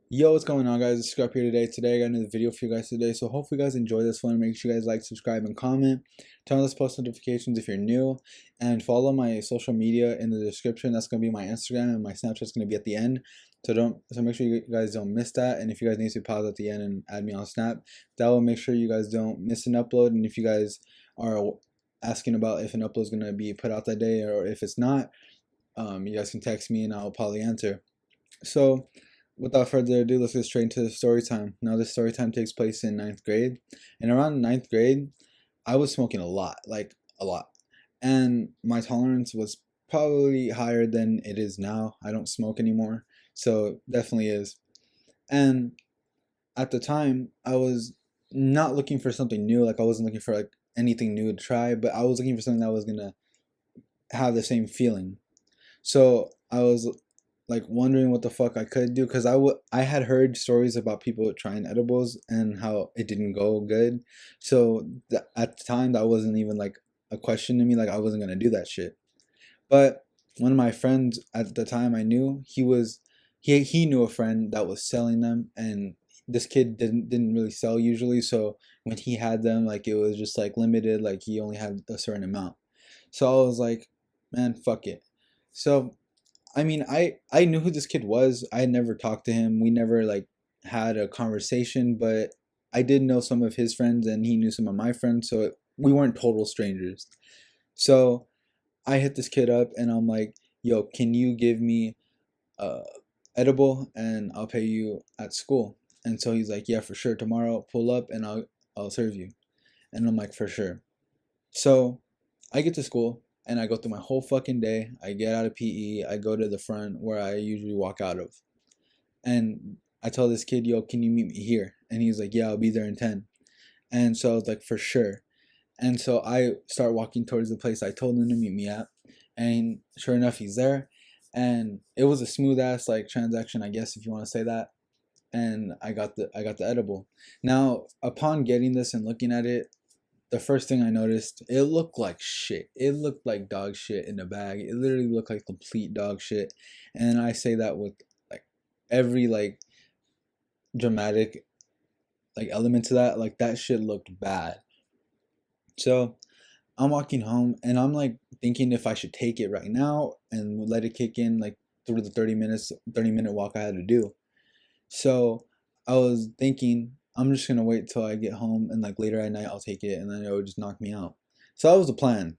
Yo, what's going on, guys? It's Scrap here today. Today I got another video for you guys today. So hope you guys enjoy this one. Make sure you guys like, subscribe, and comment. Turn on those post notifications if you're new. And follow my social media in the description. That's gonna be my Instagram, and my Snapchat's gonna be at the end. So make sure you guys don't miss that. And if you guys need to pause at the end and add me on Snap, that will make sure you guys don't miss an upload. And if you guys are asking about if an upload is gonna be put out that day or if it's not, you guys can text me and I'll probably answer. So, without further ado, let's get straight into the story time. Now, this story time takes place in ninth grade, and around ninth grade, I was smoking a lot, like a lot, and my tolerance was probably higher than it is now. I don't smoke anymore, so definitely is. And at the time, I was not looking for something new. Like I wasn't looking for like anything new to try, but I was looking for something that was gonna have the same feeling. So I was like wondering what the fuck I could do because I had heard stories about people trying edibles and how it didn't go good. So at the time that wasn't even like a question to me. Like I wasn't gonna do that shit. But one of my friends at the time I knew he knew a friend that was selling them, and this kid didn't really sell usually. So when he had them, like it was just like limited. Like he only had a certain amount. So I was like, man, fuck it. So I mean, I knew who this kid was. I had never talked to him. We never like had a conversation, but I did know some of his friends and he knew some of my friends, so we weren't total strangers. So I hit this kid up and I'm like, "Yo, can you give me uh edible and I'll pay you at school?" And so he's like, "Yeah, for sure. Tomorrow pull up and I'll serve you." And I'm like, "For sure." So I get to school and I go through my whole fucking day. I get out of PE. I go to the front where I usually walk out of. And I tell this kid, "Yo, can you meet me here?" And he's like, "Yeah, I'll be there in 10." And so I was like, "For sure." And so I start walking towards the place I told him to meet me at. And sure enough, he's there. And it was a smooth ass like transaction, I guess if you want to say that. And I got the edible. Now, upon getting this and looking at it, the first thing I noticed, it looked like shit. It looked like dog shit in a bag. It literally looked like complete dog shit. And I say that with like every like dramatic like element to that. Like that shit looked bad. So I'm walking home and I'm like thinking if I should take it right now and let it kick in like through the 30-minute walk I had to do. So I was thinking I'm just gonna wait till I get home and like later at night I'll take it and then it would just knock me out. So that was the plan.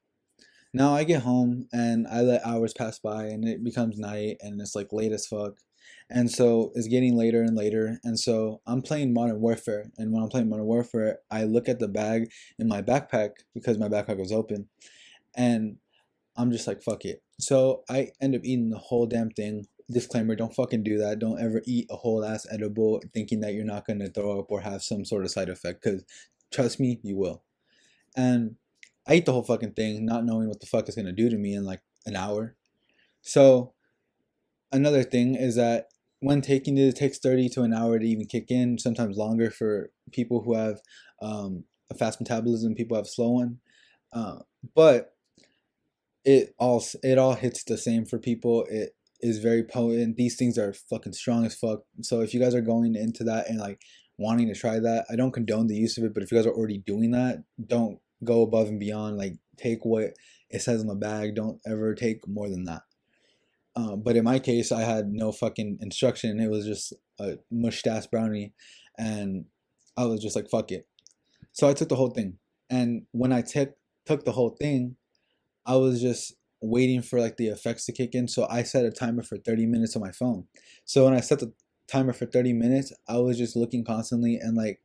Now I get home and I let hours pass by and it becomes night and it's like late as fuck. And so it's getting later and later. And so I'm playing Modern Warfare. And when I'm playing Modern Warfare, I look at the bag in my backpack because my backpack was open. And I'm just like, fuck it. So I end up eating the whole damn thing. Disclaimer, don't fucking do that. Don't ever eat a whole ass edible thinking that you're not going to throw up or have some sort of side effect because trust me, you will. And I ate the whole fucking thing, not knowing what the fuck it's gonna do to me in like an hour. So another thing is that when taking it, it takes 30 to an hour to even kick in, sometimes longer for people who have a fast metabolism, people who have a slow one. Uh, but it all hits the same for people. It is very potent. These things are fucking strong as fuck. So if you guys are going into that and like wanting to try that, I don't condone the use of it. But if you guys are already doing that, don't go above and beyond. Like take what it says on the bag. Don't ever take more than that. But in my case, I had no fucking instruction. It was just a mushed ass brownie, and I was just like, "Fuck it." So I took the whole thing, and when I took the whole thing, I was just waiting for like the effects to kick in. So I set a timer for 30 minutes on my phone. So when I set the timer for 30 minutes, I was just looking constantly and like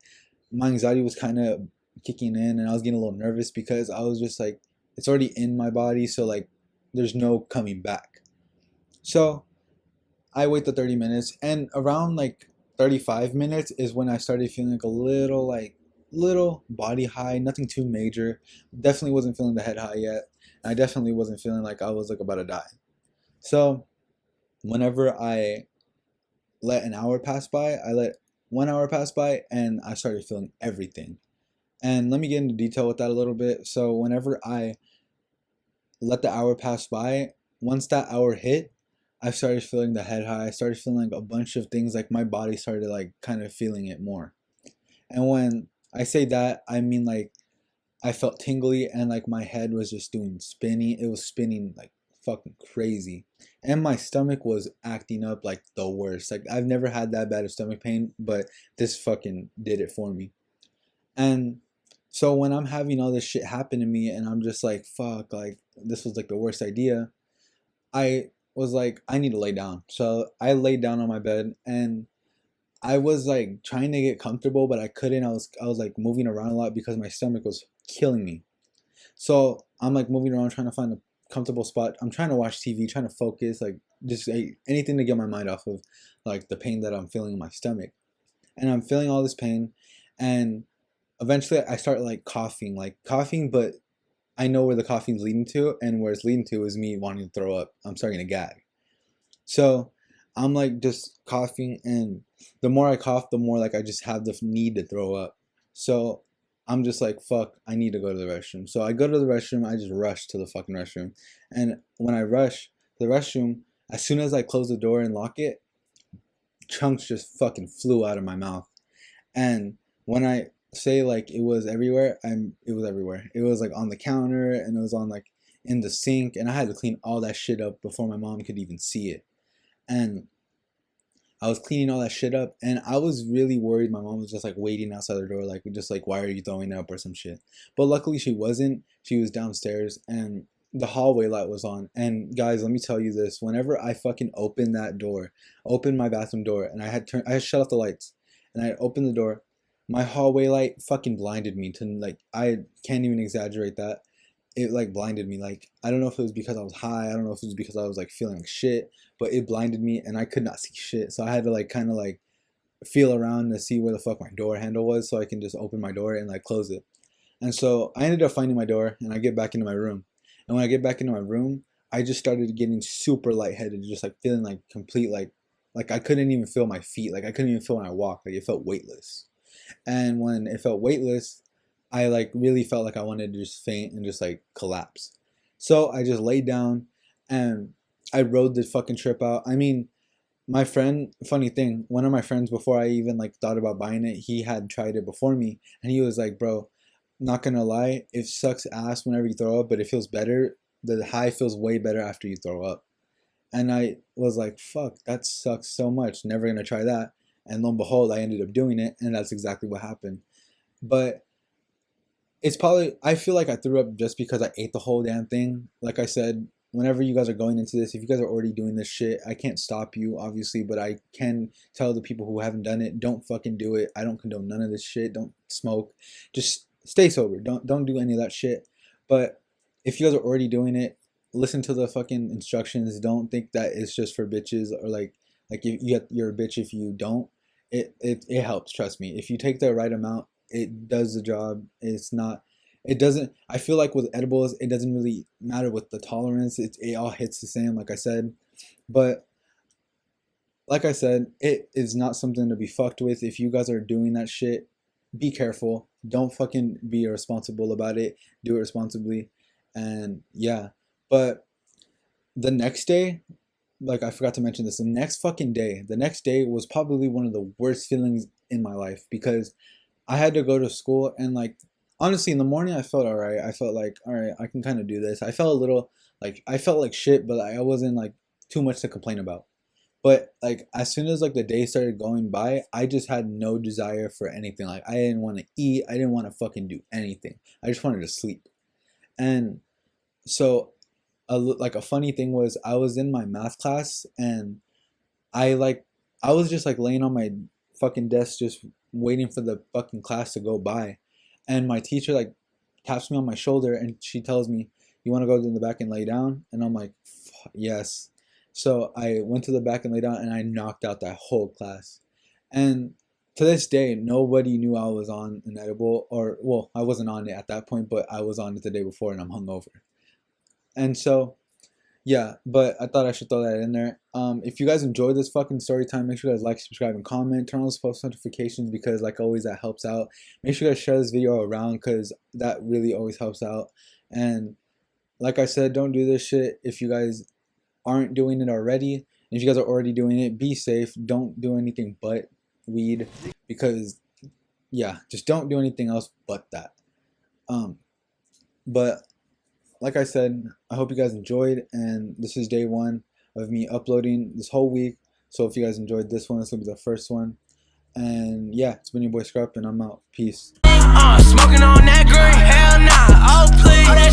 my anxiety was kind of kicking in and I was getting a little nervous because I was just like it's already in my body, so like there's no coming back. So I wait the 30 minutes and around like 35 minutes is when I started feeling like a little body high, nothing too major. Definitely wasn't feeling the head high yet. I definitely wasn't feeling like I was like about to die. So whenever I let an hour pass by, I let 1 hour pass by and I started feeling everything. And let me get into detail with that a little bit. So whenever I let the hour pass by, once that hour hit, I started feeling the head high. I started feeling like a bunch of things, like my body started like kind of feeling it more. And when I say that, I mean like I felt tingly and like my head was just doing spinning. It was spinning like fucking crazy. And my stomach was acting up like the worst. Like I've never had that bad of stomach pain, but this fucking did it for me. And so when I'm having all this shit happen to me and I'm just like, fuck, like this was like the worst idea, I was like, I need to lay down. So I laid down on my bed and I was like trying to get comfortable, but I couldn't. I was like moving around a lot because my stomach was killing me. So I'm like moving around trying to find a comfortable spot. I'm trying to watch TV, trying to focus, like just like, anything to get my mind off of like the pain that I'm feeling in my stomach. And I'm feeling all this pain, and eventually I start like coughing, but I know where the coughing's leading to, and where it's leading to is me wanting to throw up. I'm starting to gag. So I'm like just coughing, and the more I cough, the more like I just have the need to throw up. So I'm just like, fuck, I need to go to the restroom. So I go to the restroom, I just rush to the fucking restroom. And when I rush to the restroom, as soon as I close the door and lock it, chunks just fucking flew out of my mouth. And when I say like it was everywhere, it was everywhere. It was like on the counter, and it was on like in the sink, and I had to clean all that shit up before my mom could even see it. And I was cleaning all that shit up, and I was really worried my mom was just like waiting outside the door, like just like, why are you throwing up or some shit. But luckily she wasn't. She was downstairs, and the hallway light was on. And guys, let me tell you this: whenever I fucking opened that door, opened my bathroom door, and I had shut off the lights, and I opened the door, my hallway light fucking blinded me to like, I can't even exaggerate that. It like blinded me. Like I don't know if it was because I was high. I don't know if it was because I was like feeling like shit, but it blinded me and I could not see shit. So I had to like kind of like feel around to see where the fuck my door handle was so I can just open my door and like close it. And so I ended up finding my door and I get back into my room. And when I get back into my room, I just started getting super lightheaded, just like feeling like complete like I couldn't even feel my feet. Like I couldn't even feel when I walked. Like it felt weightless. And when it felt weightless, I like really felt like I wanted to just faint and just like collapse. So I just laid down and I rode the fucking trip out. I mean, my friend, funny thing, one of my friends before I even like thought about buying it, he had tried it before me and he was like, "Bro, not gonna lie, it sucks ass whenever you throw up, but it feels better. The high feels way better after you throw up." And I was like, "Fuck, that sucks so much. Never gonna try that." And lo and behold, I ended up doing it, and that's exactly what happened. But it's probably, I feel like I threw up just because I ate the whole damn thing. Like I said, whenever you guys are going into this, if you guys are already doing this shit, I can't stop you, obviously, but I can tell the people who haven't done it, don't fucking do it. I don't condone none of this shit. Don't smoke. Just stay sober. Don't do any of that shit. But if you guys are already doing it, listen to the fucking instructions. Don't think that it's just for bitches or like if you're a bitch if you don't. It helps, trust me. If you take the right amount, it does the job. It's not, it doesn't, I feel like with edibles it doesn't really matter with the tolerance. It all hits the same, like I said. But like I said, it is not something to be fucked with. If you guys are doing that shit, be careful. Don't fucking be irresponsible about it. Do it responsibly. And yeah. But the next day, like I forgot to mention this, the next day was probably one of the worst feelings in my life because I had to go to school, and like honestly in the morning I felt all right. I felt like, all right, I can kind of do this. I felt a little like, I felt like shit, but I wasn't like too much to complain about. But like as soon as like the day started going by, I just had no desire for anything. Like I didn't want to eat, I didn't want to fucking do anything. I just wanted to sleep. And so like a funny thing was I was in my math class, and I like I was just like laying on my fucking desk just waiting for the fucking class to go by. And my teacher like taps me on my shoulder and she tells me, "You want to go in the back and lay down?" And I'm like, "Yes." So I went to the back and lay down and I knocked out that whole class. And to this day, nobody knew I was on an edible, or well, I wasn't on it at that point, but I was on it the day before and I'm hungover. And so yeah, but I thought I should throw that in there. If you guys enjoyed this fucking story time, make sure you guys like, subscribe, and comment. Turn on those post notifications because, like always, that helps out. Make sure you guys share this video around because that really always helps out. And like I said, don't do this shit if you guys aren't doing it already. if you guys are already doing it, be safe. Don't do anything but weed, because yeah, just don't do anything else but that. But like I said, I hope you guys enjoyed, and this is day 1 of me uploading this whole week. So if you guys enjoyed this one, this will be the first one. And yeah, it's been your boy Scrup, and I'm out. Peace. Smoking on that green, hell nah, oh please.